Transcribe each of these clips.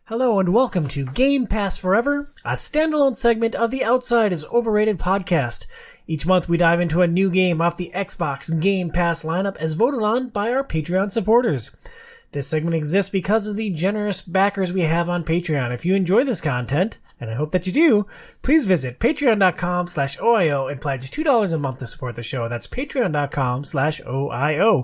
Hello and welcome to Game Pass Forever, a standalone segment of the Outside is Overrated podcast. Each month we dive into a new game off the Xbox Game Pass lineup as voted on by our Patreon supporters. This segment exists because of the generous backers we have on Patreon. If you enjoy this content, and I hope that you do, please visit patreon.com/OiO and pledge $2 a month to support the show. That's patreon.com/OiO.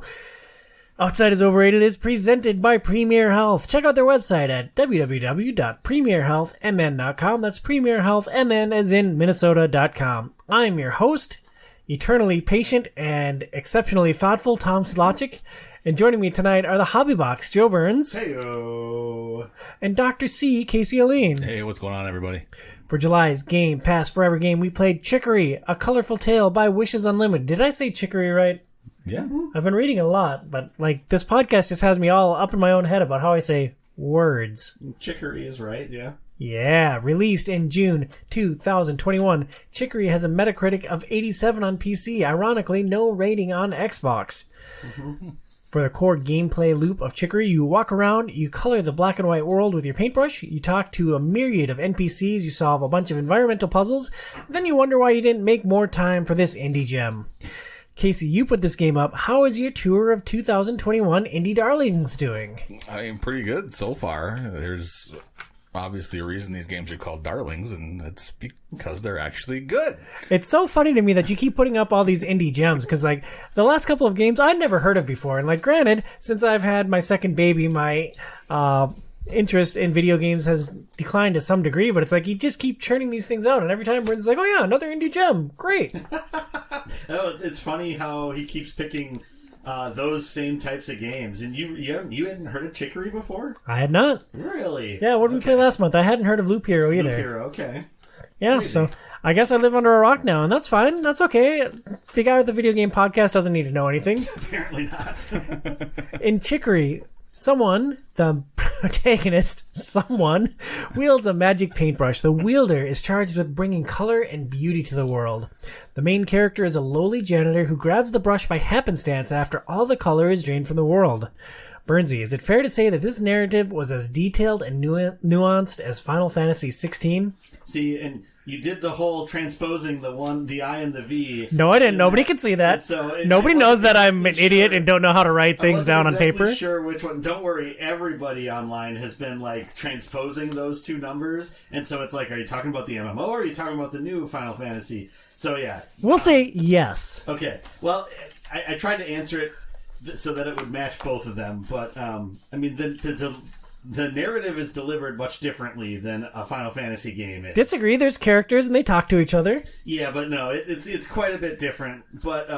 Outside is Overrated is presented by Premier Health. Check out their website at www.premierhealthmn.com. That's Premier Health, MN as in Minnesota.com. I'm your host, eternally patient and exceptionally thoughtful Tom Slochik. And joining me tonight are the Hobby Box, Joe Burns. Heyo. And Dr. C, Casey Aline. Hey, what's going on, everybody? For July's Game Pass Forever game, we played Chicory, A Colorful Tale by Wishes Unlimited. Did I say Chicory right? Yeah. I've been reading a lot, but this podcast just has me all up in my own head about how I say words. Chicory is right, yeah. Yeah, released in June 2021. Chicory has a Metacritic of 87 on PC. Ironically, no rating on Xbox. Mm-hmm. For the core gameplay loop of Chicory, you walk around, you color the black and white world with your paintbrush, you talk to a myriad of NPCs, you solve a bunch of environmental puzzles, then you wonder why you didn't make more time for this indie gem. Casey, you put this game up. How is your tour of 2021 Indie Darlings doing? I am pretty good so far. There's obviously a reason these games are called Darlings, and it's because they're actually good. It's so funny to me that you keep putting up all these indie gems, because the last couple of games I'd never heard of before. And granted, since I've had my second baby, my interest in video games has declined to some degree, but it's you just keep churning these things out, and every time Bryn's oh yeah, another indie gem, great. It's funny how he keeps picking those same types of games, and you hadn't heard of Chicory before? I had not. Really? Yeah, what did we play last month? I hadn't heard of Loop Hero either. Loop Hero, okay. Yeah, crazy. So I guess I live under a rock now, and that's fine. That's okay. The guy with the video game podcast doesn't need to know anything. Apparently not. In Chicory, the protagonist, wields a magic paintbrush. The wielder is charged with bringing color and beauty to the world. The main character is a lowly janitor who grabs the brush by happenstance after all the color is drained from the world. Burnsy, is it fair to say that this narrative was as detailed and nuanced as Final Fantasy XVI? See, and you did the whole transposing the I and the V. No, I didn't. Nobody can see that. Nobody knows that I'm an idiot and don't know how to write things down on paper. Sure which one. Don't worry. Everybody online has been transposing those two numbers. And so it's are you talking about the MMO or are you talking about the new Final Fantasy? So yeah. We'll say yes. Okay. Well, I tried to answer it so that it would match both of them. But, the narrative is delivered much differently than a Final Fantasy game is. Disagree. There's characters and they talk to each other. Yeah, but no, it's quite a bit different. But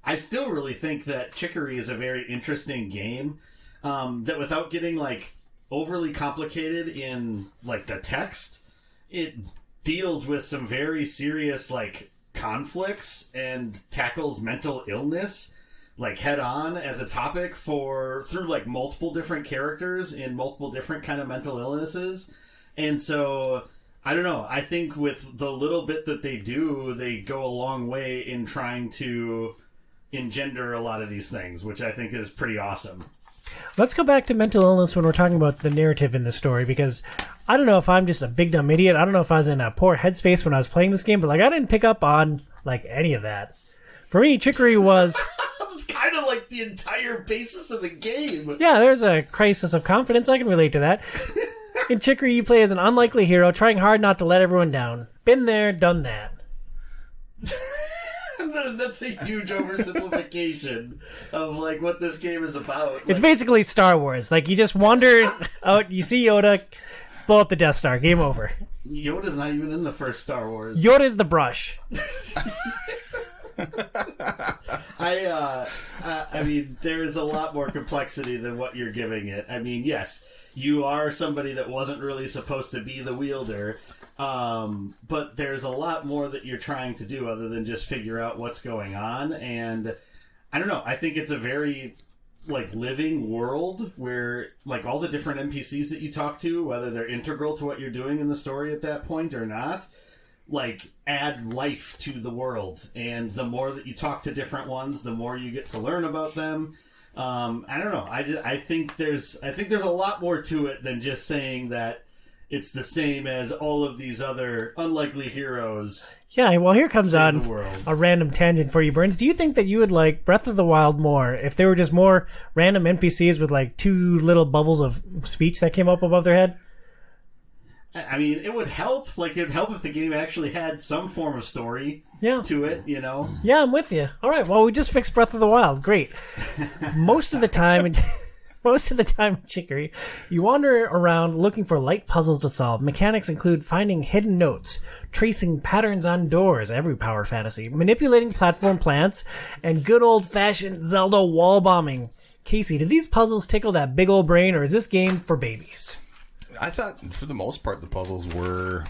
I still really think that Chicory is a very interesting game. That without getting overly complicated in the text, it deals with some very serious conflicts and tackles mental illness head on as a topic through multiple different characters in multiple different kind of mental illnesses. And so I don't know, I think with the little bit that they do, they go a long way in trying to engender a lot of these things, which I think is pretty awesome. Let's go back to mental illness when we're talking about the narrative in the story, because I don't know if I'm just a big dumb idiot. I don't know if I was in a poor headspace when I was playing this game, but I didn't pick up on any of that. For me, Chicory was... It's kind of the entire basis of the game. Yeah, there's a crisis of confidence. I can relate to that. In Chicory, you play as an unlikely hero, trying hard not to let everyone down. Been there, done that. That's a huge oversimplification of what this game is about. It's basically Star Wars. You just wander out, you see Yoda, blow up the Death Star, game over. Yoda's not even in the first Star Wars. Yoda's the brush. I mean, there's a lot more complexity than what you're giving it. I mean, yes, you are somebody that wasn't really supposed to be the wielder, but there's a lot more that you're trying to do other than just figure out what's going on. And I don't know, I think it's a very living world where all the different NPCs that you talk to, whether they're integral to what you're doing in the story at that point or not, add life to the world. And the more that you talk to different ones, the more you get to learn about them. I don't know. I think there's a lot more to it than just saying that it's the same as all of these other unlikely heroes. Yeah, well, here comes Save on the world. a random tangent for you, Burns. Do you think that you would like Breath of the Wild more if there were just more random NPCs with like 2 little bubbles of speech that came up above their head? I mean, it would help. Like, it would help if the game actually had some form of story to it, you know? Yeah, I'm with you. All right, well, we just fixed Breath of the Wild. Great. Most of the time in Chicory, you wander around looking for light puzzles to solve. Mechanics include finding hidden notes, tracing patterns on doors, every power fantasy, manipulating platform plants, and good old-fashioned Zelda wall bombing. Casey, do these puzzles tickle that big old brain, or is this game for babies? I thought, for the most part, the puzzles were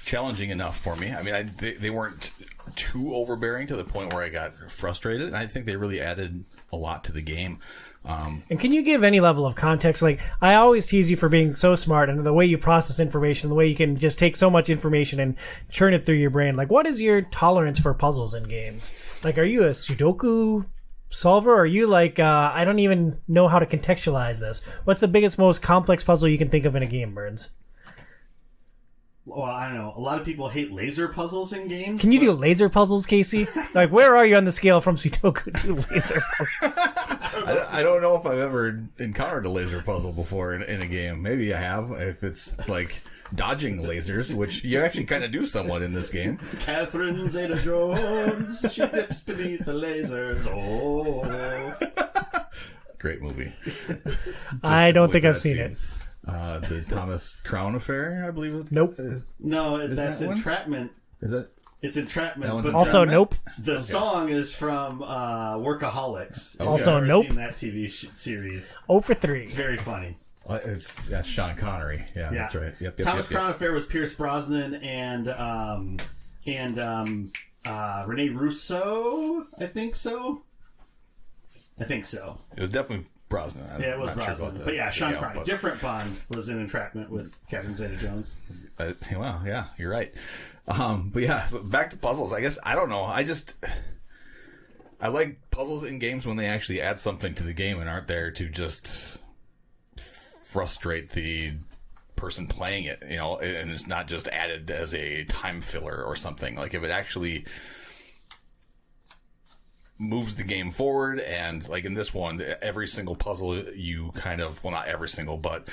challenging enough for me. I mean, they weren't too overbearing to the point where I got frustrated, and I think they really added a lot to the game. And can you give any level of context? Like, I always tease you for being so smart and the way you process information, the way you can just take so much information and churn it through your brain. Like, what is your tolerance for puzzles in games? Like, are you a Sudoku solver? Or are you like, I don't even know how to contextualize this? What's the biggest, most complex puzzle you can think of in a game, Burns? Well, I don't know. A lot of people hate laser puzzles in games. Can you do laser puzzles, Casey? Like, where are you on the scale from Sudoku to laser puzzles? I don't know if I've ever encountered a laser puzzle before in a game. Maybe I have, if it's like dodging lasers, which you actually kind of do somewhat in this game. Catherine Zeta-Jones, she dips beneath the lasers. Oh. Great movie. I don't think I've seen it. The Thomas Crown Affair, I believe. Nope. No, that's that one? Entrapment. Is that? It's Entrapment. But Also, nope. The song is from Workaholics. Okay. Also, nope. Seen that TV series. 0 for 3. It's very funny. That's Sean Connery. Yeah, that's right. Yep. Thomas Crown Affair was Pierce Brosnan and Rene Russo. I think so. It was definitely Brosnan. Yeah, it was I'm not Brosnan. sure But yeah, Sean Connery. but- Different Bond was in Entrapment with Catherine Zeta-Jones. Well, yeah, you're right. But yeah, so back to puzzles. I guess I don't know. I like puzzles in games when they actually add something to the game and aren't there to just frustrate the person playing it, you know, and it's not just added as a time filler or something. Like, if it actually moves the game forward, and like in this one, every single puzzle you kind of, well, not every single, but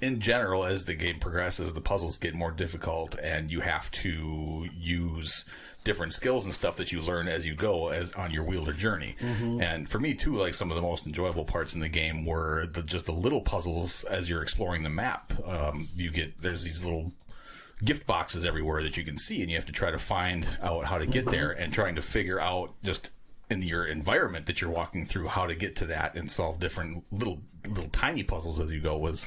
in general, as the game progresses, the puzzles get more difficult, and you have to use different skills and stuff that you learn as you go as on your wielder journey. Mm-hmm. And for me too, like, some of the most enjoyable parts in the game were just the little puzzles as you're exploring the map. There's these little gift boxes everywhere that you can see, and you have to try to find out how to get there, and trying to figure out just in your environment that you're walking through how to get to that and solve different little tiny puzzles as you go was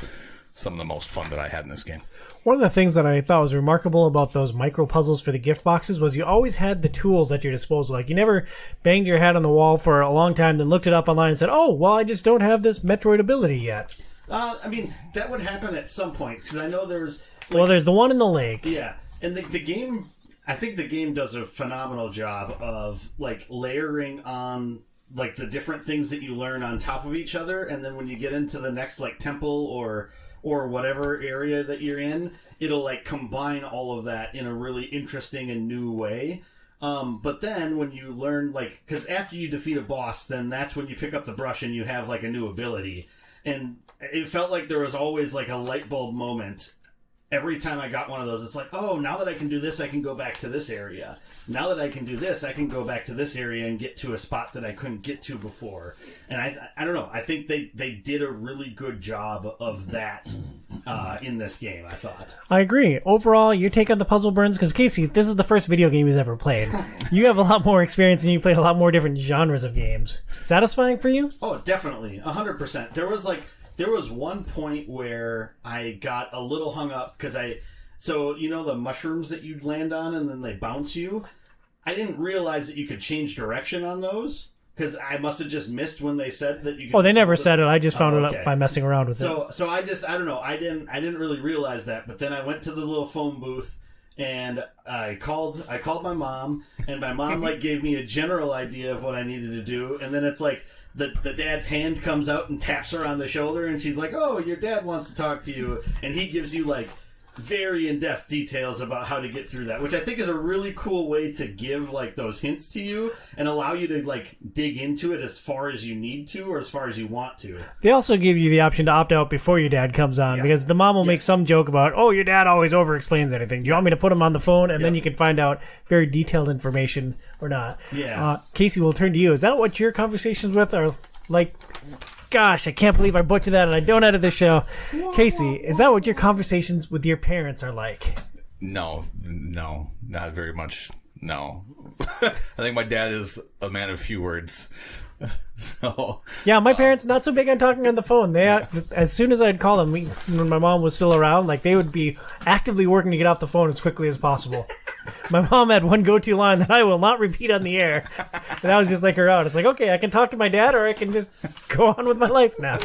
some of the most fun that I had in this game. One of the things that I thought was remarkable about those micro puzzles for the gift boxes was you always had the tools at your disposal. Like, you never banged your head on the wall for a long time, then looked it up online and said, oh, well, I just don't have this Metroid ability yet. I mean, that would happen at some point, because I know there's... Like, well, there's the one in the lake. Yeah, and the game... I think the game does a phenomenal job of, like, layering on, like, the different things that you learn on top of each other, and then when you get into the next, like, temple or whatever area that you're in, it'll, like, combine all of that in a really interesting and new way. But then when you learn, like, because after you defeat a boss, then that's when you pick up the brush and you have, like, a new ability. And it felt like there was always, like, a light bulb moment. Every time I got one of those, it's like, oh, now that I can do this, I can go back to this area. Now that I can do this, I can go back to this area and get to a spot that I couldn't get to before. And I don't know. I think they did a really good job of that in this game, I thought. I agree. Overall, your take on the puzzle, Burns, because Casey, this is the first video game he's ever played. You have a lot more experience and you played a lot more different genres of games. Satisfying for you? Oh, definitely. 100%. There was one point where I got a little hung up because so you know the mushrooms that you land on and then they bounce you? I didn't realize that you could change direction on those, because I must have just missed when they said that you could... Oh, they never said it. I just found it out by messing around with it. So I don't know. I didn't really realize that, but then I went to the little phone booth and I called my mom, and my mom like gave me a general idea of what I needed to do, and then it's like the dad's hand comes out and taps her on the shoulder, and she's like, "Oh, your dad wants to talk to you," and he gives you like very in-depth details about how to get through that, which I think is a really cool way to give like those hints to you and allow you to like dig into it as far as you need to or as far as you want to. They also give you the option to opt out before your dad comes on, because the mom will make some joke about, "Oh, your dad always over-explains anything. Do you want me to put him on the phone?" And then you can find out very detailed information or not. Yeah. Casey, we'll turn to you. Is that what your conversations with are like? Gosh, I can't believe I butchered that and I don't edit this show. Casey, is that what your conversations with your parents are like? No, not very much. No. I think my dad is a man of few words. So yeah, my parents not so big on talking on the phone. They as soon as I'd call them, when my mom was still around, like they would be actively working to get off the phone as quickly as possible. My mom had one go-to line that I will not repeat on the air, and I was just like her out. It's like, okay, I can talk to my dad, or I can just go on with my life now.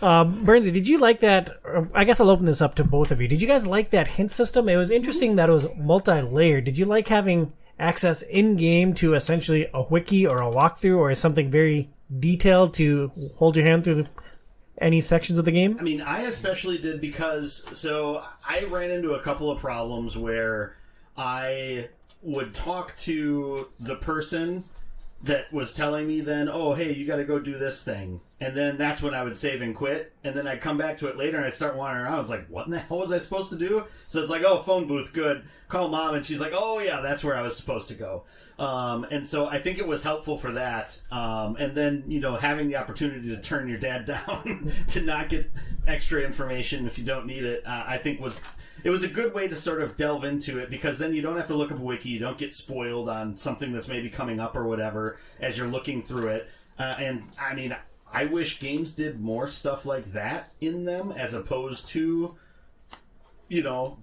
Bernsey, did you like that? I guess I'll open this up to both of you. Did you guys like that hint system? It was interesting that it was multi-layered. Did you like having access in-game to essentially a wiki or a walkthrough, or something very detailed to hold your hand through any sections of the game? I mean, I especially did because, so I ran into a couple of problems where I would talk to the person that was telling me then, "Oh, hey, you got to go do this thing." And then that's when I would save and quit. And then I'd come back to it later and I'd start wandering around. I was like, what in the hell was I supposed to do? So it's like, oh, phone booth, good. Call mom. And she's like, oh, yeah, that's where I was supposed to go. And so I think it was helpful for that. And then, having the opportunity to turn your dad down to not get extra information if you don't need it, I think it was a good way to sort of delve into it, because then you don't have to look up a wiki. You don't get spoiled on something that's maybe coming up or whatever as you're looking through it. And I mean, I wish games did more stuff like that in them, as opposed to,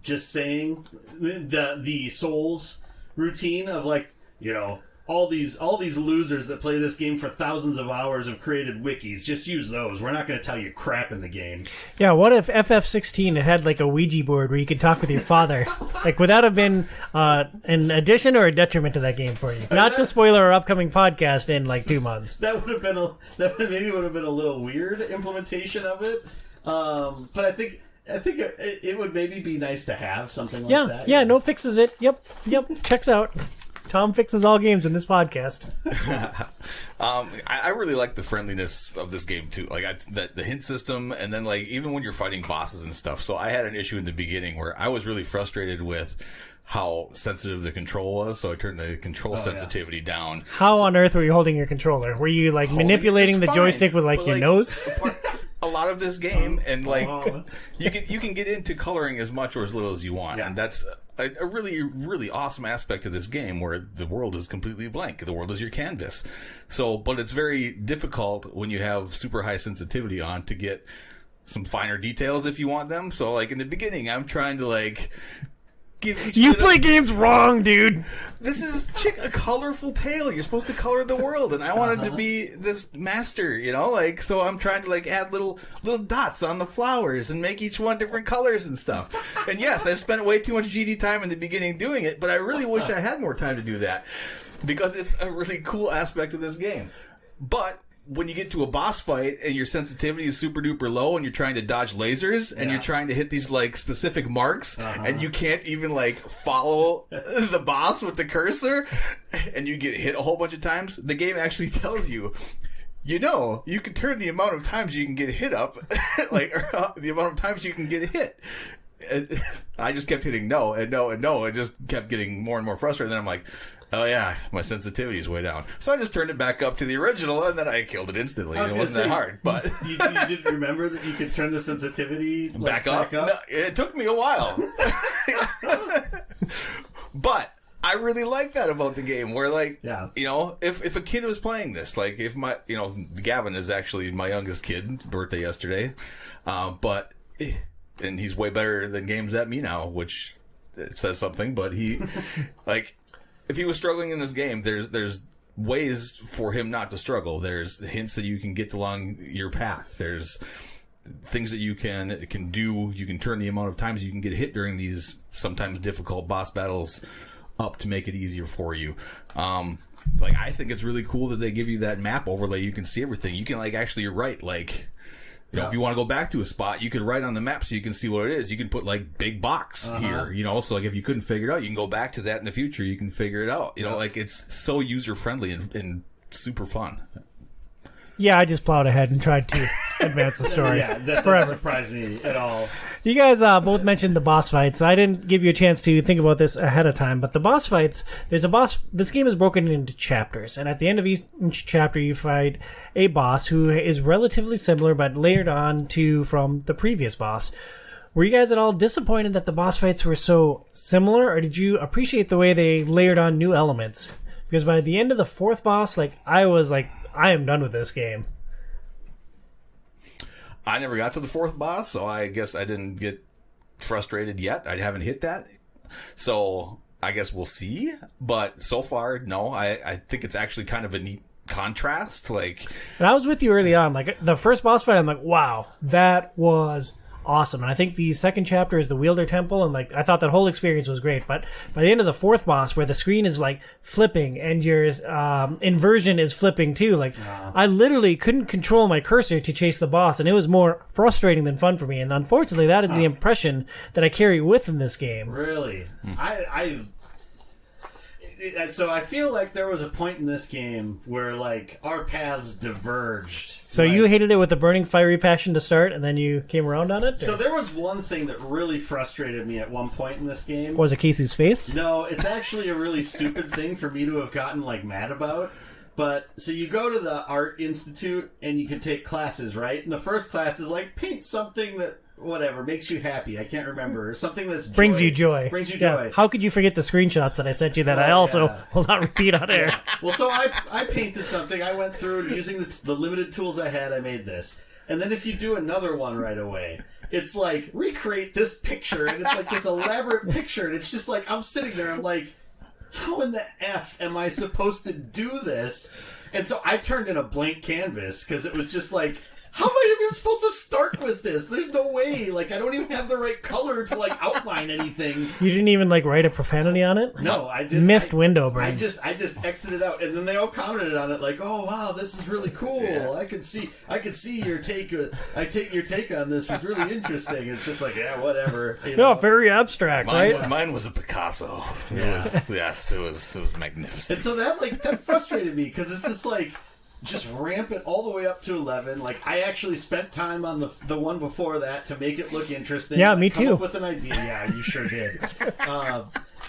just saying the Souls routine of like, all these losers that play this game for thousands of hours have created wikis. Just use those. We're not going to tell you crap in the game. Yeah, what if FF16 had like a Ouija board where you could talk with your father? Like, would that have been an addition or a detriment to that game for you? Not to spoil our upcoming podcast in like 2 months. That would have been a little weird implementation of it. But I think it would maybe be nice to have something like that. Yeah, no fixes it. Yep, checks out. Tom fixes all games in this podcast. I really like the friendliness of this game too. Like the hint system, and then like even when you're fighting bosses and stuff. So I had an issue in the beginning where I was really frustrated with how sensitive the control was. So I turned the control sensitivity down. How on earth were you holding your controller? Were you like manipulating the joystick with like your nose? A lot of this game, and like you can get into coloring as much or as little as you want, and that's a really, really awesome aspect of this game, where the world is completely blank. The world is your canvas. So, but it's very difficult when you have super high sensitivity on to get some finer details if you want them. So, like in the beginning, I'm trying to like You play games wrong, dude. This is a colorful tale. You're supposed to color the world, and I wanted to be this master, like, so I'm trying to like add little dots on the flowers and make each one different colors and stuff. And yes, I spent way too much GD time in the beginning doing it, but I really wish I had more time to do that, because it's a really cool aspect of this game. But when you get to a boss fight and your sensitivity is super duper low and you're trying to dodge lasers and you're trying to hit these like specific marks and you can't even like follow the boss with the cursor and you get hit a whole bunch of times, the game actually tells you, you can turn the amount of times you can get hit up, like the amount of times you can get hit. And I just kept hitting no and no and no and just kept getting more and more frustrated. And then I'm like, oh yeah, my sensitivity is way down. So I just turned it back up to the original, and then I killed it instantly. It wasn't that hard, but you didn't remember that you could turn the sensitivity back up? No, it took me a while. But I really like that about the game, where like, if a kid was playing this, like if my, Gavin is actually my youngest kid, birthday yesterday, and he's way better than games at me now, which says something, but he, like, if he was struggling in this game, there's ways for him not to struggle. There's hints that you can get along your path. There's things that you can do. You can turn the amount of times you can get hit during these sometimes difficult boss battles up to make it easier for you. like, I think it's really cool that they give you that map overlay. You can see everything. You can, like, actually write, like, you know, if you want to go back to a spot, you could write on the map so you can see what it is. You can put, like, big box here, you know, so, like, if you couldn't figure it out, you can go back to that in the future. You can figure it out. You know, like, it's so user-friendly and super fun. Yeah, I just plowed ahead and tried to advance the story. Yeah, that doesn't surprise me at all. You guys both mentioned the boss fights. I didn't give you a chance to think about this ahead of time, but the boss fights, there's a boss. This game is broken into chapters, and at the end of each chapter, you fight a boss who is relatively similar but layered on to from the previous boss. Were you guys at all disappointed that the boss fights were so similar, or did you appreciate the way they layered on new elements? Because by the end of the fourth boss, like, I was like, I am done with this game. I never got to the fourth boss, so I guess I didn't get frustrated yet. I haven't hit that. So I guess we'll see. But so far, no. I think it's actually kind of a neat contrast. Like, and I was with you early on. Like, the first boss fight, I'm like, wow, that was awesome. And I think the second chapter is the Wielder Temple, and like, I thought that whole experience was great. But by the end of the fourth boss, where the screen is like flipping and your inversion is flipping too, like, I literally couldn't control my cursor to chase the boss, and it was more frustrating than fun for me. And unfortunately, that is the impression that I carry with in this game. Really? So I feel like there was a point in this game where, like, our paths diverged. So you hated it with the burning fiery passion to start, and then you came around on it? Or? So there was one thing that really frustrated me at one point in this game. Was it Casey's face? No, it's actually a really stupid thing for me to have gotten, like, mad about. But, so you go to the Art Institute, and you can take classes, right? And the first class is, like, paint something that, whatever, makes you happy. I can't remember. Something that's joy. Brings you joy. Brings you joy. How could you forget the screenshots that I sent you that I also will not repeat on air? Yeah. Well, so I painted something. I went through and using the limited tools I had, I made this. And then if you do another one right away, it's like, recreate this picture, and it's like this elaborate picture, and it's just like, I'm sitting there, I'm like, how in the F am I supposed to do this? And so I turned in a blank canvas, because it was just like, how am I even supposed to start with this? There's no way. Like, I don't even have the right color to, like, outline anything. You didn't even, like, write a profanity on it? No, I didn't. Missed window, bro. I just exited out, and then they all commented on it, like, "Oh wow, this is really cool. Yeah. I could see your take. I take your take on this was really interesting." It's just like, yeah, whatever. You know? No, very abstract, right? Mine was a Picasso. It was magnificent. And so that frustrated me, because it's just like, just ramp it all the way up to 11. Like, I actually spent time on the one before that to make it look interesting. Yeah, me come too. Up with an idea. Yeah, you sure did.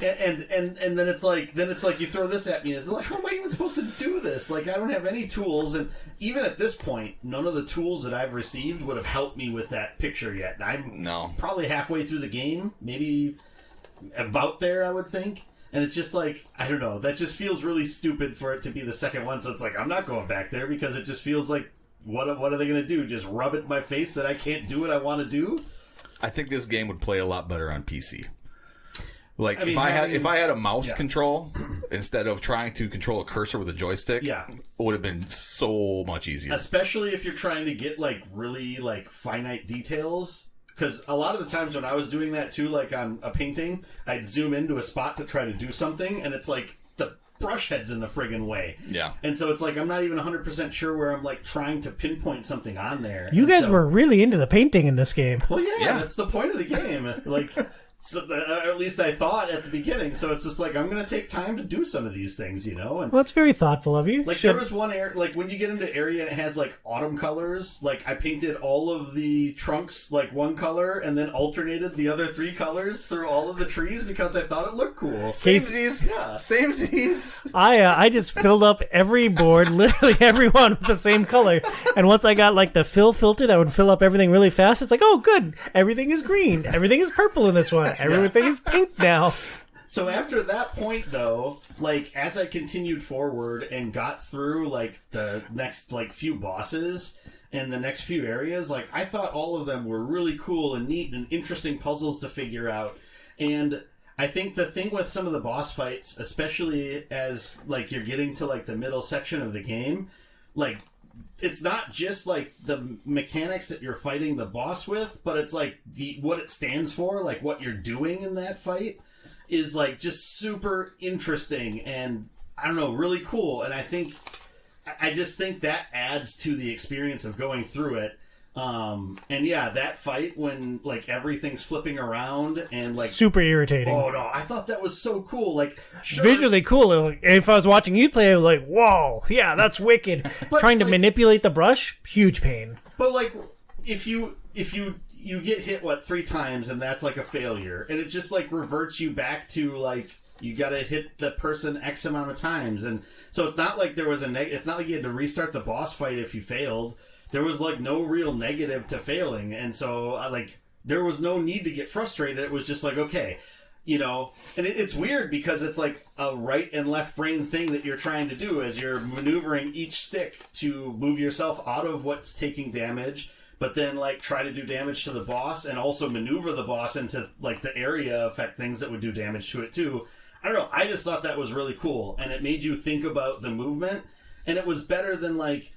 And then it's like you throw this at me. And it's like, how am I even supposed to do this? Like, I don't have any tools, and even at this point, none of the tools that I've received would have helped me with that picture yet. And I'm probably halfway through the game, maybe about there, I would think. And it's just like, I don't know, that just feels really stupid for it to be the second one. So it's like, I'm not going back there, because it just feels like, what are they going to do? Just rub it in my face that I can't do what I want to do? I think this game would play a lot better on PC. Like, if I had a mouse control instead of trying to control a cursor with a joystick, it would have been so much easier. Especially if you're trying to get, like, really, like, finite details. Because a lot of the times when I was doing that too, like on a painting, I'd zoom into a spot to try to do something, and it's like the brush head's in the friggin' way. Yeah. And so it's like, I'm not even 100% sure where I'm, like, trying to pinpoint something on there. You guys were really into the painting in this game. Well, yeah, that's the point of the game. Like, so at least I thought at the beginning. So it's just like, I'm going to take time to do some of these things, you know? And well, it's very thoughtful of you. like, there was one area, like, when you get into area and it has, like, autumn colors, like, I painted all of the trunks, like, one color, and then alternated the other three colors through all of the trees because I thought it looked cool. Samesies. Yeah. Samesies. I just filled up every board, literally everyone, with the same color. And once I got, like, the fill filter that would fill up everything really fast, it's like, oh, good. Everything is green. Everything is purple in this one. Everything is pink now. So after that point, though, like, as I continued forward and got through, like, the next, like, few bosses and the next few areas, like, I thought all of them were really cool and neat and interesting puzzles to figure out. And I think the thing with some of the boss fights, especially as, like, you're getting to, like, the middle section of the game, like, it's not just, like, the mechanics that you're fighting the boss with, but it's, like, what it stands for, like, what you're doing in that fight is, like, just super interesting. And I don't know, really cool. And I just think that adds to the experience of going through it. And yeah, that fight when like everything's flipping around and like super irritating. Oh no, I thought that was so cool. Like sure, visually cool. Like, if I was watching you play, I was like, whoa, yeah, that's wicked. Trying to manipulate the brush, huge pain. But like, if you get hit 3 times and that's like a failure, and it just like reverts you back to like you got to hit the person X amount of times, and so it's not like there was it's not like you had to restart the boss fight if you failed. There was like no real negative to failing, and so like there was no need to get frustrated. It was just like, okay, you know, and it's weird because it's like a right and left brain thing that you're trying to do as you're maneuvering each stick to move yourself out of what's taking damage, but then like try to do damage to the boss and also maneuver the boss into like the area effect things that would do damage to it too. I don't know. I just thought that was really cool, and it made you think about the movement, and it was better than like.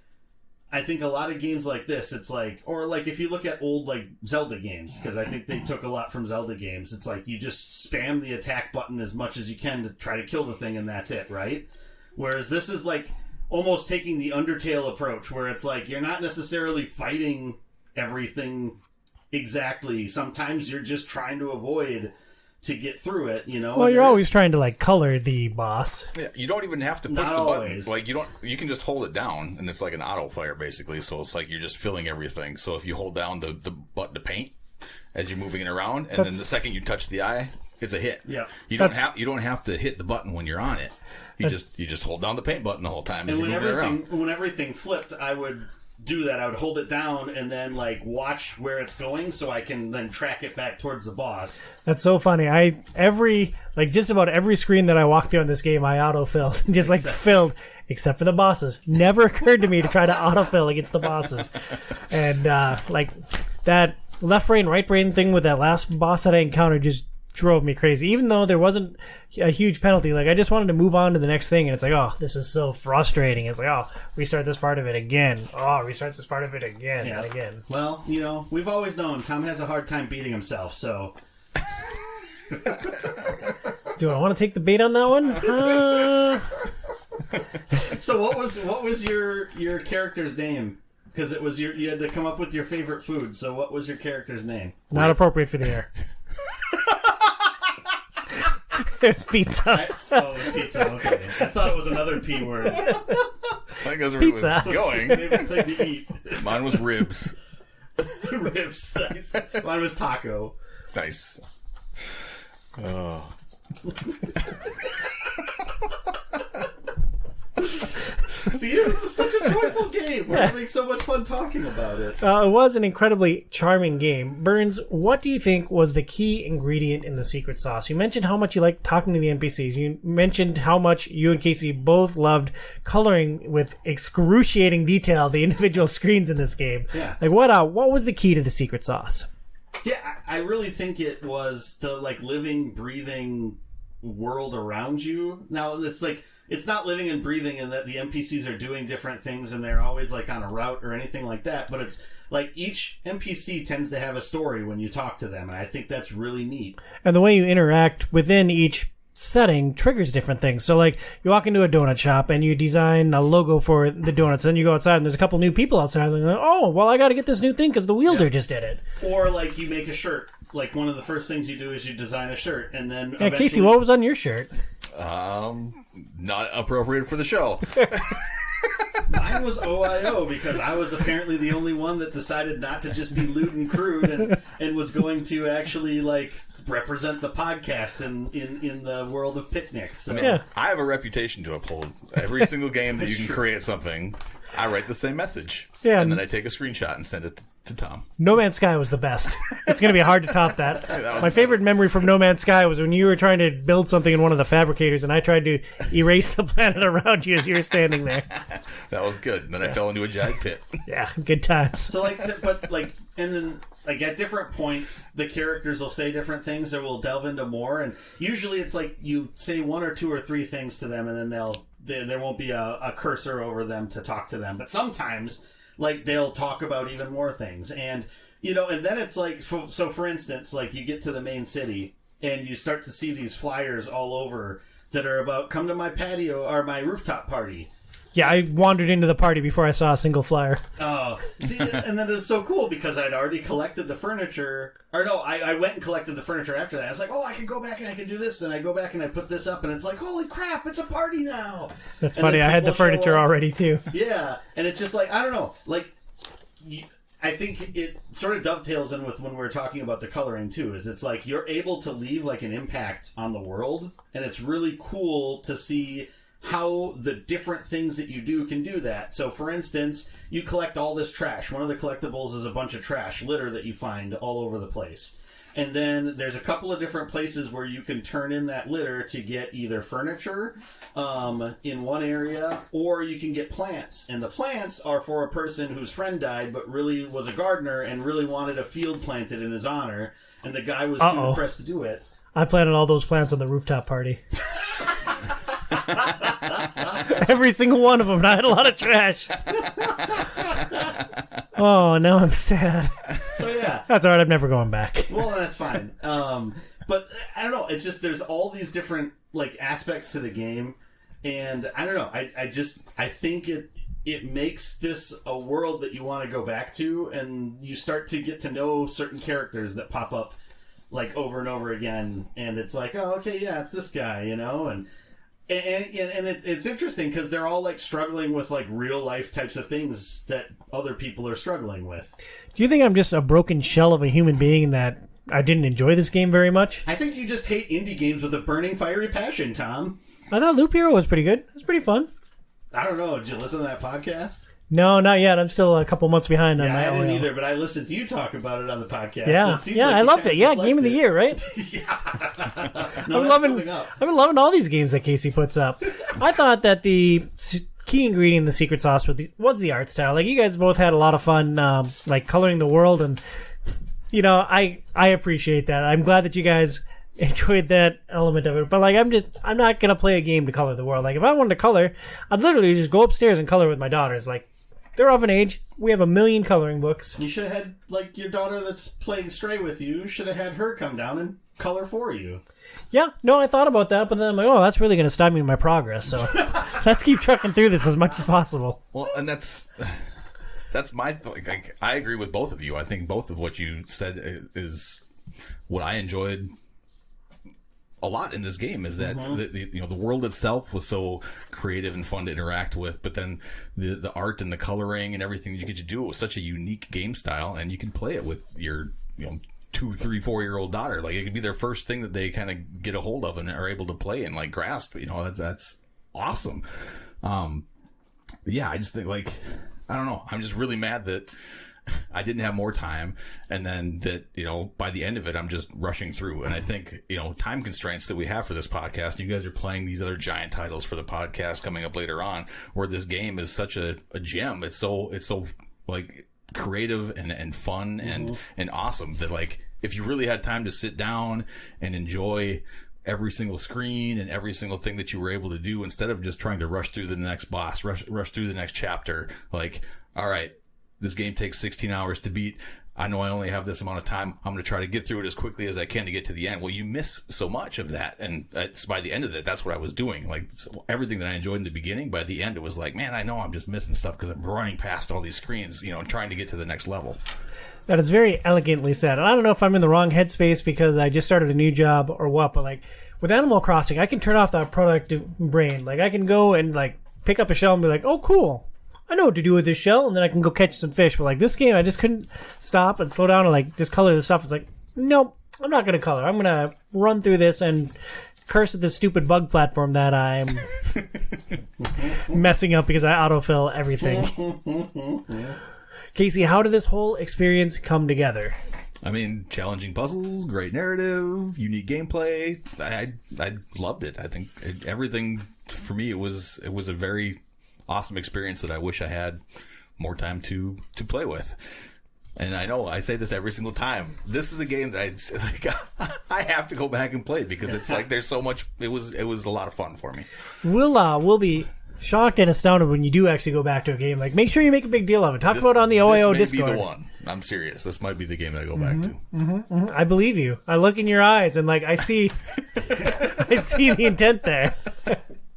I think a lot of games like this, it's like, or like if you look at old like Zelda games, because I think they took a lot from Zelda games, it's like you just spam the attack button as much as you can to try to kill the thing and that's it, right? Whereas this is like almost taking the Undertale approach, where it's like you're not necessarily fighting everything exactly. Sometimes you're just trying to avoid to get through it, you know. Well, you're always trying to like color the boss. Yeah, you don't even have to push the button. Like you can just hold it down, and it's like an auto fire basically. So it's like you're just filling everything. So if you hold down the button to paint as you're moving it around, and then the second you touch the eye, it's a hit. Yeah, you don't have to hit the button when you're on it. You just hold down the paint button the whole time. And when everything flipped, I would do that. I would hold it down and then like watch where it's going so I can then track it back towards the boss. That's so funny. Just about every screen that I walked through on this game, I auto-filled. Filled, except for the bosses. Never occurred to me to try to auto-fill against the bosses. And that left brain, right brain thing with that last boss that I encountered just drove me crazy. Even though there wasn't a huge penalty, like I just wanted to move on to the next thing, and it's like, oh, this is so frustrating. It's like, oh, restart this part of it again. Oh, restart this part of it again and again. Well, you know, we've always known Tom has a hard time beating himself, so. Do I want to take the bait on that one? So what was your character's name? Because it was you had to come up with your favorite food. So what was your character's name? Not appropriate for the air. There's pizza. It was pizza. Okay, I thought it was another P word. I think that's where Pizza. it was going. Favorite thing to eat. Mine was ribs. Ribs. Nice. Mine was taco. Nice. Oh. See, this is such a joyful game. We're having so much fun talking about it. It was an incredibly charming game. Burns, what do you think was the key ingredient in the secret sauce? You mentioned how much you liked talking to the NPCs. You mentioned how much you and Casey both loved coloring with excruciating detail the individual screens in this game. Yeah. Like, what was the key to the secret sauce? Yeah, I really think it was the like living, breathing world around you. Now it's like it's not living and breathing in that the NPCs are doing different things and they're always like on a route or anything like that, but it's like each NPC tends to have a story when you talk to them, and I think that's really neat. And the way you interact within each setting triggers different things. So like you walk into a donut shop and you design a logo for the donuts, then you go outside and there's a couple new people outside and they're like, oh, well, I got to get this new thing because the wielder just did it. Or like you make a shirt. Like one of the first things you do is you design a shirt, and then Casey, what was on your shirt? Not appropriate for the show. Mine was OiO because I was apparently the only one that decided not to just be lewd and crude and was going to actually like represent the podcast in the world of picnics. So. Yeah. I have a reputation to uphold. Every single game that you can create something, I write the same message. Yeah, and then I take a screenshot and send it to Tom. No Man's Sky was the best. It's going to be hard to top that. My favorite memory from No Man's Sky was when you were trying to build something in one of the fabricators and I tried to erase the planet around you as you were standing there. That was good. And then I fell into a giant pit. Yeah, good times. So and then like at different points, the characters will say different things or we'll delve into more. And usually it's like you say one or two or three things to them and then there won't be a cursor over them to talk to them. But sometimes like they'll talk about even more things. And, you know, and then it's like, so for instance, like you get to the main city and you start to see these flyers all over that are about come to my patio or my rooftop party. Yeah, I wandered into the party before I saw a single flyer. Oh, see, and then it's so cool because I'd already collected the furniture. Or no, I went and collected the furniture after that. I was like, oh, I can go back and I can do this. And I go back and I put this up, and it's like, holy crap, it's a party now. That's funny. I had the furniture already, too. Yeah, and it's just like, I don't know, like, I think it sort of dovetails in with when we're talking about the coloring, too, is it's like you're able to leave, like, an impact on the world, and it's really cool to see how the different things that you do can do that. So, for instance, you collect all this trash. One of the collectibles is a bunch of trash, litter that you find all over the place. And then there's a couple of different places where you can turn in that litter to get either furniture in one area, or you can get plants. And the plants are for a person whose friend died but really was a gardener and really wanted a field planted in his honor. And the guy was too depressed to do it. I planted all those plants on the rooftop party. Every single one of them. And I had a lot of trash. Oh, now I'm sad. So yeah, that's all right. I'm never going back. Well, that's fine. But I don't know. It's just there's all these different like aspects to the game, and I don't know. I think it makes this a world that you want to go back to, and you start to get to know certain characters that pop up like over and over again, and it's like, oh, okay, yeah, it's this guy, you know, and it's interesting because they're all like struggling with like real life types of things that other people are struggling with. Do you think I'm just a broken shell of a human being that I didn't enjoy this game very much? I think you just hate indie games with a burning fiery passion, Tom. I thought Loop Hero was pretty good. It was pretty fun. I don't know. Did you listen to that podcast? No, not yet. I'm still a couple months behind on my I didn't OiO. either, but I listened to you talk about it on the podcast. Yeah, I loved it. Yeah, Game of the Year, right? Yeah. No, I've been loving all these games that Casey puts up. I thought that the key ingredient in the secret sauce was the art style. Like, you guys both had a lot of fun, like, coloring the world, and, you know, I appreciate that. I'm glad that you guys enjoyed that element of it. But, like, I'm not going to play a game to color the world. Like, if I wanted to color, I'd literally just go upstairs and color with my daughters. Like, they're of an age. We have 1 million coloring books. You should have had, like, your daughter that's playing Stray with you, should have had her come down and color for you. Yeah, no, I thought about that, but then I'm like, oh, that's really going to stop me in my progress. So let's keep trucking through this as much as possible. Well, and that's my like, I agree with both of you. I think both of what you said is what I enjoyed a lot in this game, is that the world itself was so creative and fun to interact with, but then the art and the coloring and everything you get to do, it was such a unique game style, and you can play it with your 2, 3, 4-year-old daughter. Like, it could be their first thing that they kind of get a hold of and are able to play and like grasp. That's awesome. Yeah, I just think, like, I don't know, I'm just really mad that I didn't have more time, and then that, by the end of it, I'm just rushing through. And I think, time constraints that we have for this podcast, you guys are playing these other giant titles for the podcast coming up later on, where this game is such a gem. It's so like creative and fun and awesome that, like, if you really had time to sit down and enjoy every single screen and every single thing that you were able to do, instead of just trying to rush through the next boss, rush through the next chapter, like, all right, this game takes 16 hours to beat. I know I only have this amount of time. I'm going to try to get through it as quickly as I can to get to the end. Well, you miss so much of that. And it's by the end of it, that's what I was doing. Like, everything that I enjoyed in the beginning, by the end, it was like, man, I know I'm just missing stuff because I'm running past all these screens, trying to get to the next level. That is very elegantly said. And I don't know if I'm in the wrong headspace because I just started a new job or what, but, like, with Animal Crossing, I can turn off that productive brain. Like, I can go and, like, pick up a shell and be like, oh, cool, I know what to do with this shell, and then I can go catch some fish. But, like, this game, I just couldn't stop and slow down and, like, just color this stuff. It's like, nope, I'm not going to color. I'm going to run through this and curse at this stupid bug platform that I'm messing up because I autofill everything. Casey, how did this whole experience come together? I mean, challenging puzzles, great narrative, unique gameplay. I loved it. I think everything, for me, it was a very awesome experience that I wish I had more time to play with. And I know I say this every single time. This is a game that I have to go back and play because it's like there's so much. It was a lot of fun for me. We'll be shocked and astounded when you do actually go back to a game. Like, make sure you make a big deal of it. Talk about it on the OiO Discord. This may be the one. I'm serious. This might be the game that I go back to. I believe you. I look in your eyes and, like, I see I see the intent there.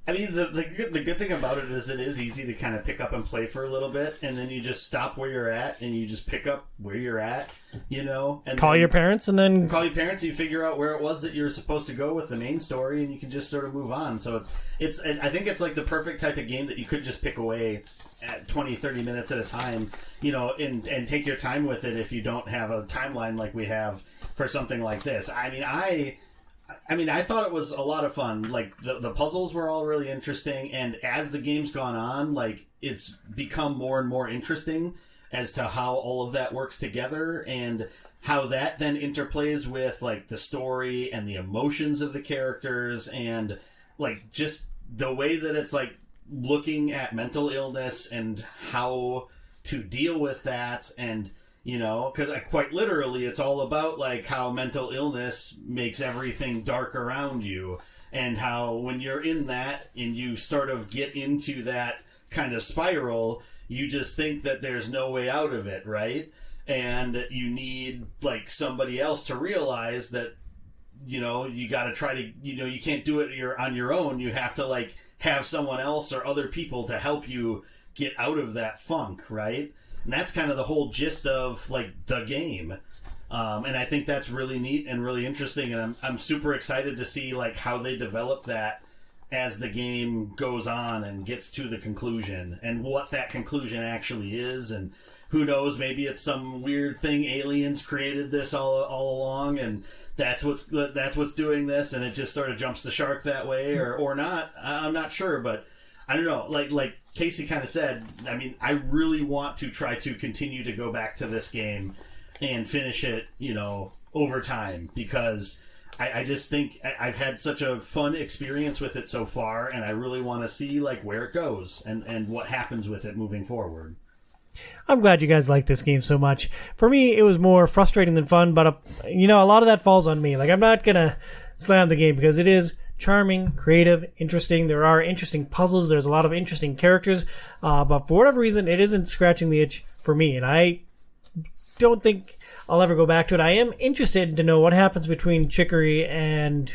I mean, the good thing about it is easy to kind of pick up and play for a little bit, and then you just stop where you're at, and you just pick up where you're at, and call your parents, and then call your parents, and you figure out where it was that you were supposed to go with the main story, and you can just sort of move on. So it's I think it's like the perfect type of game that you could just pick away at 20, 30 minutes at a time, and take your time with it if you don't have a timeline like we have for something like this. I mean, I thought it was a lot of fun. Like, the puzzles were all really interesting, and as the game's gone on, like, it's become more and more interesting as to how all of that works together, and how that then interplays with, like, the story and the emotions of the characters, and, like, just the way that it's, like, looking at mental illness and how to deal with that, and... because quite literally, it's all about, like, how mental illness makes everything dark around you. And how when you're in that and you sort of get into that kind of spiral, you just think that there's no way out of it, right? And you need, like, somebody else to realize that, you got to try to, you can't do it on your own. You have to, like, have someone else or other people to help you get out of that funk, right? And that's kind of the whole gist of, like, the game. And I think that's really neat and really interesting. And I'm super excited to see, like, how they develop that as the game goes on and gets to the conclusion. And what that conclusion actually is. And who knows, maybe it's some weird thing. Aliens created this all along. And that's what's doing this. And it just sort of jumps the shark that way. Or not. I'm not sure. But I don't know. Like Casey kind of said, I mean, I really want to try to continue to go back to this game and finish it, over time, because I just think I've had such a fun experience with it so far, and I really want to see, like, where it goes and what happens with it moving forward. I'm glad you guys like this game so much. For me, it was more frustrating than fun, but, a lot of that falls on me. Like, I'm not going to slam the game because it is charming, creative, interesting. There are interesting puzzles. There's a lot of interesting characters. But for whatever reason, it isn't scratching the itch for me. And I don't think I'll ever go back to it. I am interested to know what happens between Chicory and,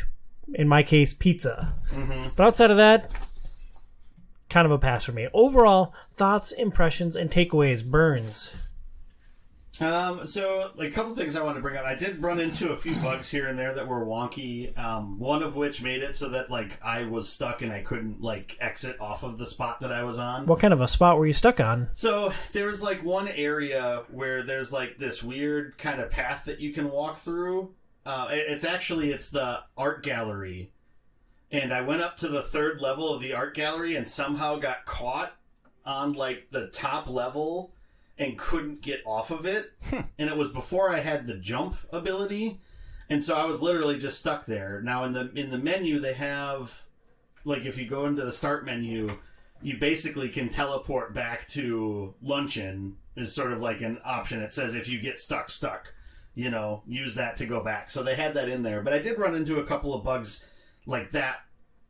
in my case, Pizza. Mm-hmm. But outside of that, kind of a pass for me. Overall, thoughts, impressions, and takeaways. Burns. So, like, a couple things I want to bring up. I did run into a few bugs here and there that were wonky. One of which made it so that, like, I was stuck and I couldn't, like, exit off of the spot that I was on. What kind of a spot were you stuck on? So, there was, like, one area where there's, like, this weird kind of path that you can walk through. It's the art gallery. And I went up to the 3rd level of the art gallery and somehow got caught on, like, the top level and couldn't get off of it. And it was before I had the jump ability. And so I was literally just stuck there. Now in the menu they have, like, if you go into the start menu, you basically can teleport back to luncheon is sort of like an option. It says if you get stuck, use that to go back. So they had that in there. But I did run into a couple of bugs like that.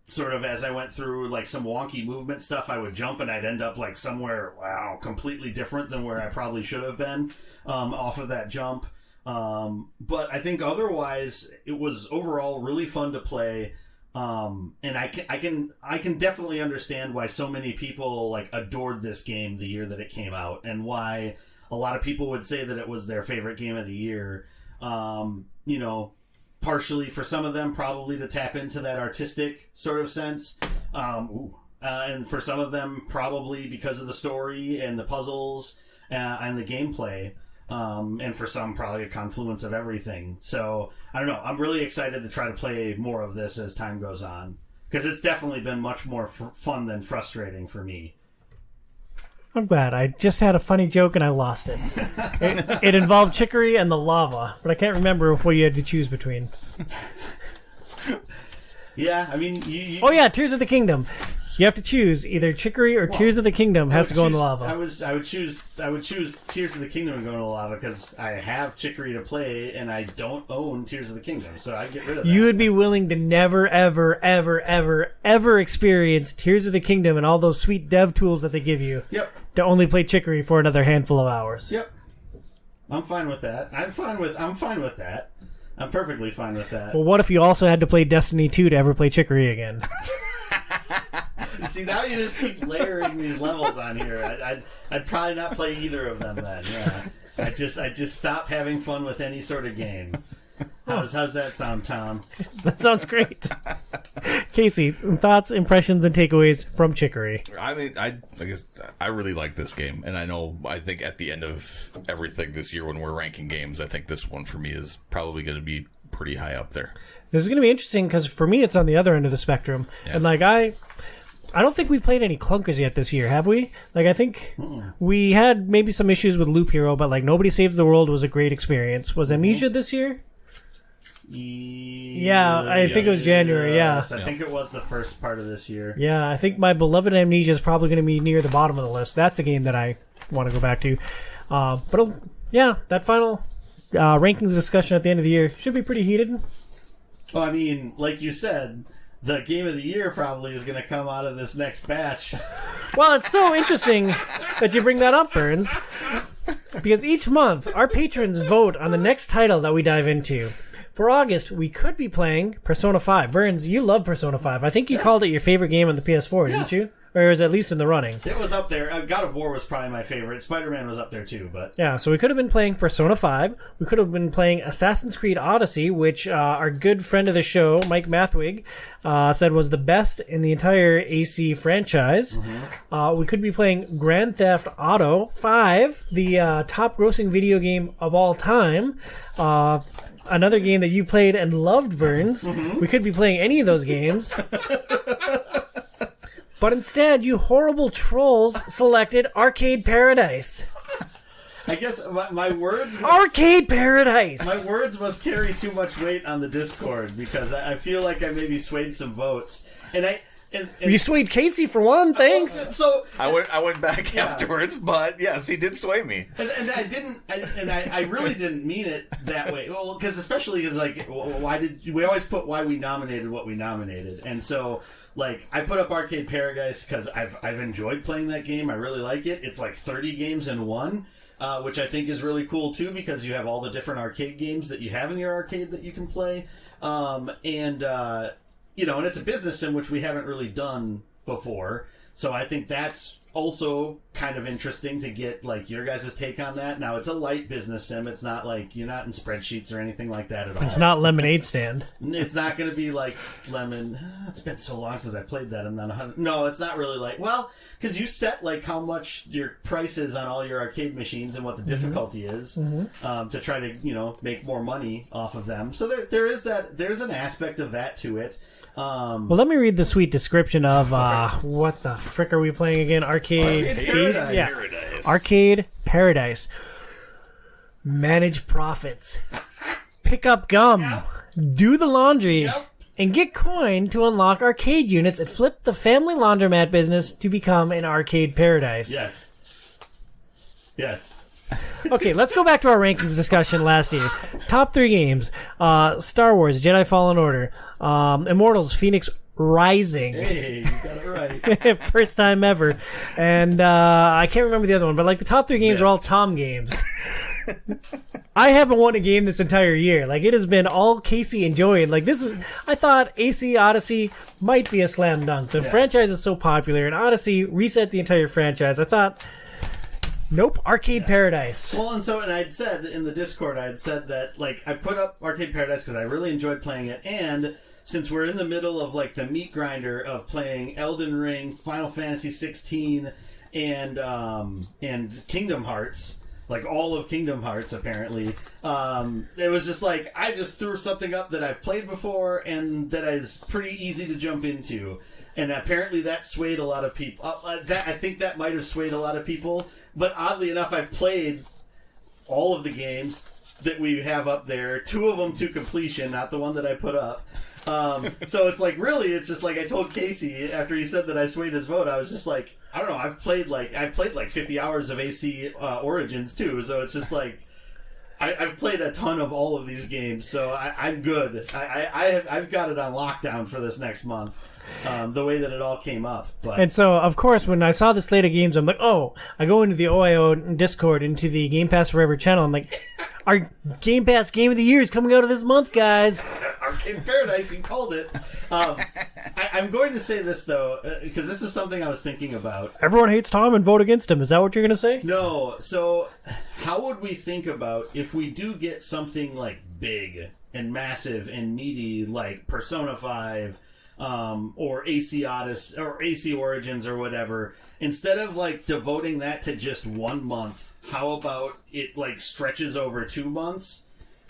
Sort of as I went through, like, some wonky movement stuff, I would jump and I'd end up, like, somewhere, completely different than where I probably should have been off of that jump. But I think otherwise, it was overall really fun to play. And I can definitely understand why so many people, like, adored this game the year that it came out, and why a lot of people would say that it was their favorite game of the year. Partially for some of them, probably to tap into that artistic sort of sense. And for some of them, probably because of the story and the puzzles and the gameplay. And for some, probably a confluence of everything. So, I don't know. I'm really excited to try to play more of this as time goes on. Because it's definitely been much more fun than frustrating for me. I'm glad. I just had a funny joke and I lost it. It involved Chicory and the lava, but I can't remember what you had to choose between. Yeah, I mean... Oh yeah, Tears of the Kingdom. You have to choose either Chicory or Tears of the Kingdom has to go in the lava. I would choose Tears of the Kingdom and go in the lava because I have Chicory to play and I don't own Tears of the Kingdom, so I'd get rid of that. You would be willing to never, ever, ever, ever, ever experience Tears of the Kingdom and all those sweet dev tools that they give you. Yep. To only play Chicory for another handful of hours. Yep. I'm fine with that. I'm fine with that. I'm perfectly fine with that. Well, what if you also had to play Destiny 2 to ever play Chicory again? See, now you just keep layering these levels on here. I'd probably not play either of them then. Yeah, I just stop having fun with any sort of game. How's that sound, Tom? That sounds great. Casey, thoughts, impressions, and takeaways from Chicory? I mean, I guess I really like this game, and I think at the end of everything this year when we're ranking games, I think this one for me is probably going to be pretty high up there. This is going to be interesting because for me, it's on the other end of the spectrum, and like I don't think we've played any clunkers yet this year, have we? Like, I think we had maybe some issues with Loop Hero, but like Nobody Saves the World was a great experience. Was Amnesia this year? Yeah, I think it was January, I think it was the first part of this year. Yeah, I think my beloved Amnesia is probably going to be near the bottom of the list. That's a game that I want to go back to. That final rankings discussion at the end of the year should be pretty heated. Well, I mean, like you said, the game of the year probably is going to come out of this next batch. Well, it's so interesting that you bring that up, Burns, because each month our patrons vote on the next title that we dive into. For August, we could be playing Persona 5. Burns, you love Persona 5. I think you called it your favorite game on the PS4, didn't you? Or was it at least in the running? It was up there. God of War was probably my favorite. Spider-Man was up there too, but... Yeah, so we could have been playing Persona 5. We could have been playing Assassin's Creed Odyssey, which our good friend of the show, Mike Mathwig, said was the best in the entire AC franchise. We could be playing Grand Theft Auto 5, the top-grossing video game of all time. Another game that you played and loved, Burns. We could be playing any of those games. But instead, you horrible trolls selected Arcade Paradise. I guess my words... Arcade Paradise! My words must carry too much weight on the Discord, because I feel like I maybe swayed some votes. And you swayed Casey for one, thanks. So I went back afterwards, but yes, he did sway me. And I really didn't mean it that way. Well, because especially because like, why did we always put why we nominated what we nominated? And so like I put up Arcade Paradise because I've enjoyed playing that game. I really like it. It's like 30 games in one. Which I think is really cool too, because you have all the different arcade games that you have in your arcade that you can play, and it's a business sim which we haven't really done before. So I think that's also kind of interesting to get like your guys' take on that. Now it's a light business sim. It's not like you're not in spreadsheets or anything like that at all. It's not Lemonade Stand. It's not going to be like Lemon. It's been so long since I played that. I'm not 100. No, it's not really like, well, because you set like how much your price is on all your arcade machines and what the difficulty is to try to make more money off of them. So there is that. There's an aspect of that to it. Well, let me read the sweet description of what the frick are we playing again? Arcade Paradise. Yes. Arcade Paradise. Manage profits. Pick up gum. Do the laundry. And get coin to unlock arcade units and flip the family laundromat business to become an arcade paradise. Yes. Okay, let's go back to our rankings discussion last year. Top 3 games. Star Wars, Jedi Fallen Order. Immortals, Phoenix Rising. Hey, you got it right. First time ever. And I can't remember the other one, but like the top 3 games are all Tom games. I haven't won a game this entire year. Like, it has been all Casey enjoying. Like, I thought AC Odyssey might be a slam dunk. The franchise is so popular, and Odyssey reset the entire franchise. I thought, nope, Arcade Paradise. Well, and I'd said in the Discord, that, like, I put up Arcade Paradise because I really enjoyed playing it, and since we're in the middle of, like, the meat grinder of playing Elden Ring, Final Fantasy 16, and Kingdom Hearts, like all of Kingdom Hearts, apparently. It was just like, I just threw something up that I've played before and that is pretty easy to jump into. And apparently that swayed a lot of people. I think that might have swayed a lot of people. But oddly enough, I've played all of the games that we have up there. 2 of them to completion, not the one that I put up. So it's like, really, it's just like I told Casey after he said that I swayed his vote, I was just like, I don't know, I've played like 50 hours of AC Origins too, so it's just like I've played a ton of all of these games, so I'm good. I've got it on lockdown for this next month. The way that it all came up. And so, of course, when I saw the slate of games, I'm like, I go into the OiO Discord, into the Game Pass Forever channel, I'm like, Our Game Pass Game of the Year is coming out of this month, guys. Arcade Paradise, you called it. I'm going to say this, though, because this is something I was thinking about. Everyone hates Tom and vote against him. Is that what you're going to say? No. So, how would we think about if we do get something like big and massive and meaty, like Persona 5, or AC Odyssey, or AC Origins, or whatever? Instead of like devoting that to just 1 month, how about it like stretches over 2 months?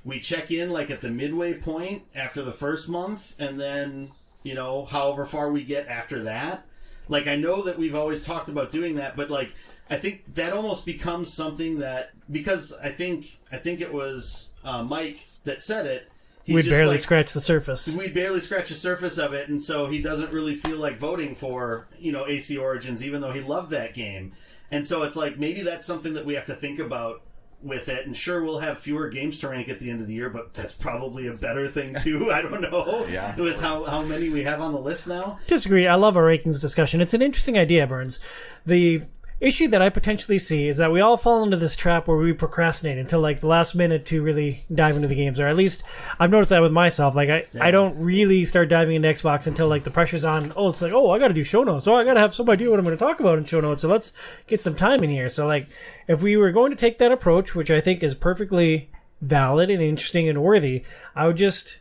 We check in like at the midway point after the first month, and then, you know, however far we get after that. Like, I know that we've always talked about doing that, but like, I think that almost becomes something that, because I think it was Mike that said it. We barely scratched the surface. We barely scratched the surface of it, and so he doesn't really feel like voting for, you know, AC Origins, even though he loved that game. And so it's like, maybe that's something that we have to think about with it. And sure, we'll have fewer games to rank at the end of the year, but that's probably a better thing too. I don't know. Yeah. With how many we have on the list now. Disagree. I love our rankings discussion. It's an interesting idea, Burns. The issue that I potentially see is that we all fall into this trap where we procrastinate until like the last minute to really dive into the games, or at least I've noticed that with myself. Like I don't really start diving into Xbox until like the pressure's on. Oh, it's like, oh, I got to do show notes. Oh, I got to have some idea what I'm going to talk about in show notes. So let's get some time in here. So like, if we were going to take that approach, which I think is perfectly valid and interesting and worthy, I would just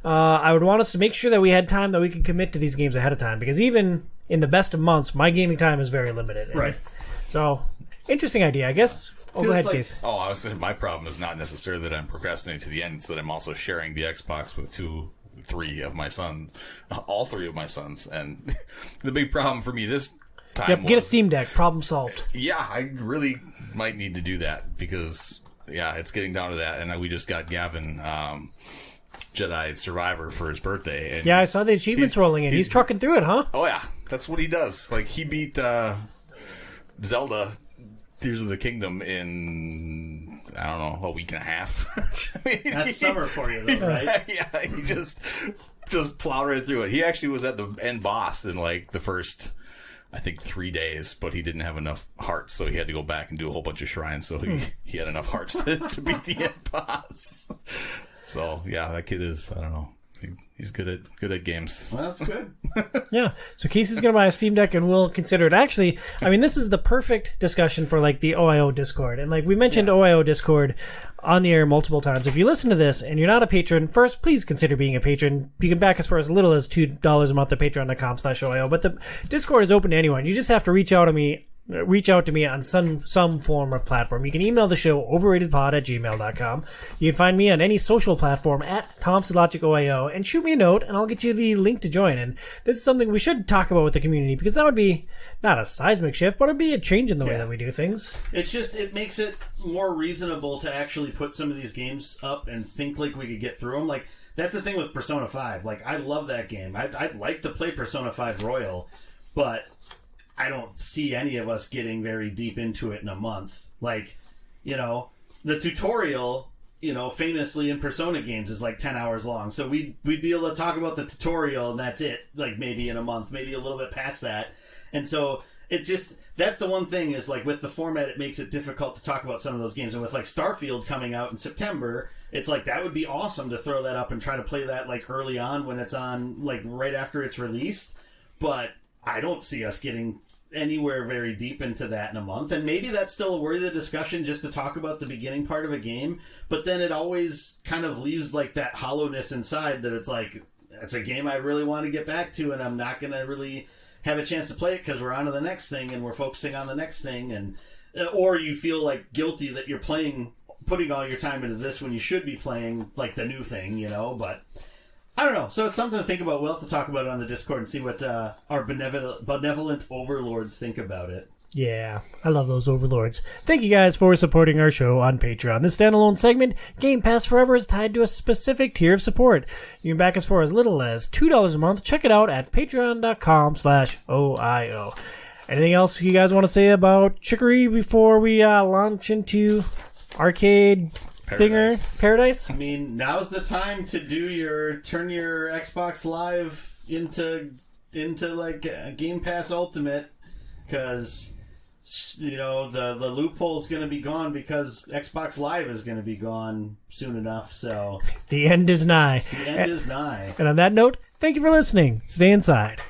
I would want us to make sure that we had time that we could commit to these games ahead of time, because even in the best of months, my gaming time is very limited. Right. So, interesting idea, I guess. Oh, go ahead, like, Case. Oh, I was saying my problem is not necessarily that I'm procrastinating to the end, it's that I'm also sharing the Xbox with three of my sons, all three of my sons. And the big problem for me this time get a Steam Deck. Problem solved. Yeah, I really might need to do that, because, yeah, it's getting down to that. And we just got Gavin Jedi Survivor for his birthday. And yeah, I saw the achievements rolling in. He's trucking through it, huh? Oh, yeah. That's what he does. Like, he beat Zelda Tears of the Kingdom in, I don't know, a week and a half. That's summer for you, though, right? Yeah, he just plowed right through it. He actually was at the end boss in like the first, I think, 3 days, but he didn't have enough hearts, so he had to go back and do a whole bunch of shrines, so he had enough hearts to beat the end boss. So, yeah, that kid is, I don't know. He's good at games. Well, that's good. Yeah. So Casey's going to buy a Steam Deck, and we'll consider it. Actually, I mean, this is the perfect discussion for like the OiO Discord. And like we mentioned OiO Discord on the air multiple times. If you listen to this and you're not a patron, first, please consider being a patron. You can back us for as little as $2 a month at patreon.com/OiO. But the Discord is open to anyone. You just have to reach out to me on some form of platform. You can email the show, overratedpod@gmail.com. You can find me on any social platform at TomSLogicOIO, and shoot me a note, and I'll get you the link to join. And this is something we should talk about with the community, because that would be not a seismic shift, but it'd be a change in the way that we do things. It's just, it makes it more reasonable to actually put some of these games up and think like we could get through them. Like, that's the thing with Persona 5. Like, I love that game. I'd like to play Persona 5 Royal, but I don't see any of us getting very deep into it in a month. Like, you know, the tutorial, you know, famously in Persona games is like 10 hours long. So we'd be able to talk about the tutorial, and that's it. Like, maybe in a month, maybe a little bit past that. And so it's just, that's the one thing is, like, with the format, it makes it difficult to talk about some of those games. And with like Starfield coming out in September, it's like, that would be awesome to throw that up and try to play that like early on when it's on, like right after it's released. But I don't see us getting anywhere very deep into that in a month. And maybe that's still a worthy discussion just to talk about the beginning part of a game, but then it always kind of leaves like that hollowness inside that it's like, it's a game I really want to get back to, and I'm not going to really have a chance to play it because we're on to the next thing and we're focusing on the next thing. And or you feel like guilty that you're putting all your time into this when you should be playing like the new thing, you know. But I don't know. So it's something to think about. We'll have to talk about it on the Discord and see what our benevolent overlords think about it. Yeah, I love those overlords. Thank you guys for supporting our show on Patreon. This standalone segment, Game Pass Forever, is tied to a specific tier of support. You can back us for as little as $2 a month. Check it out at patreon.com/OiO. Anything else you guys want to say about Chicory before we launch into Arcade Paradise? I mean, now's the time to turn your Xbox Live into like Game Pass Ultimate, because the loophole's going to be gone because Xbox Live is going to be gone soon enough. So The end is nigh. the end is nigh. And on that note, thank you for listening. Stay inside.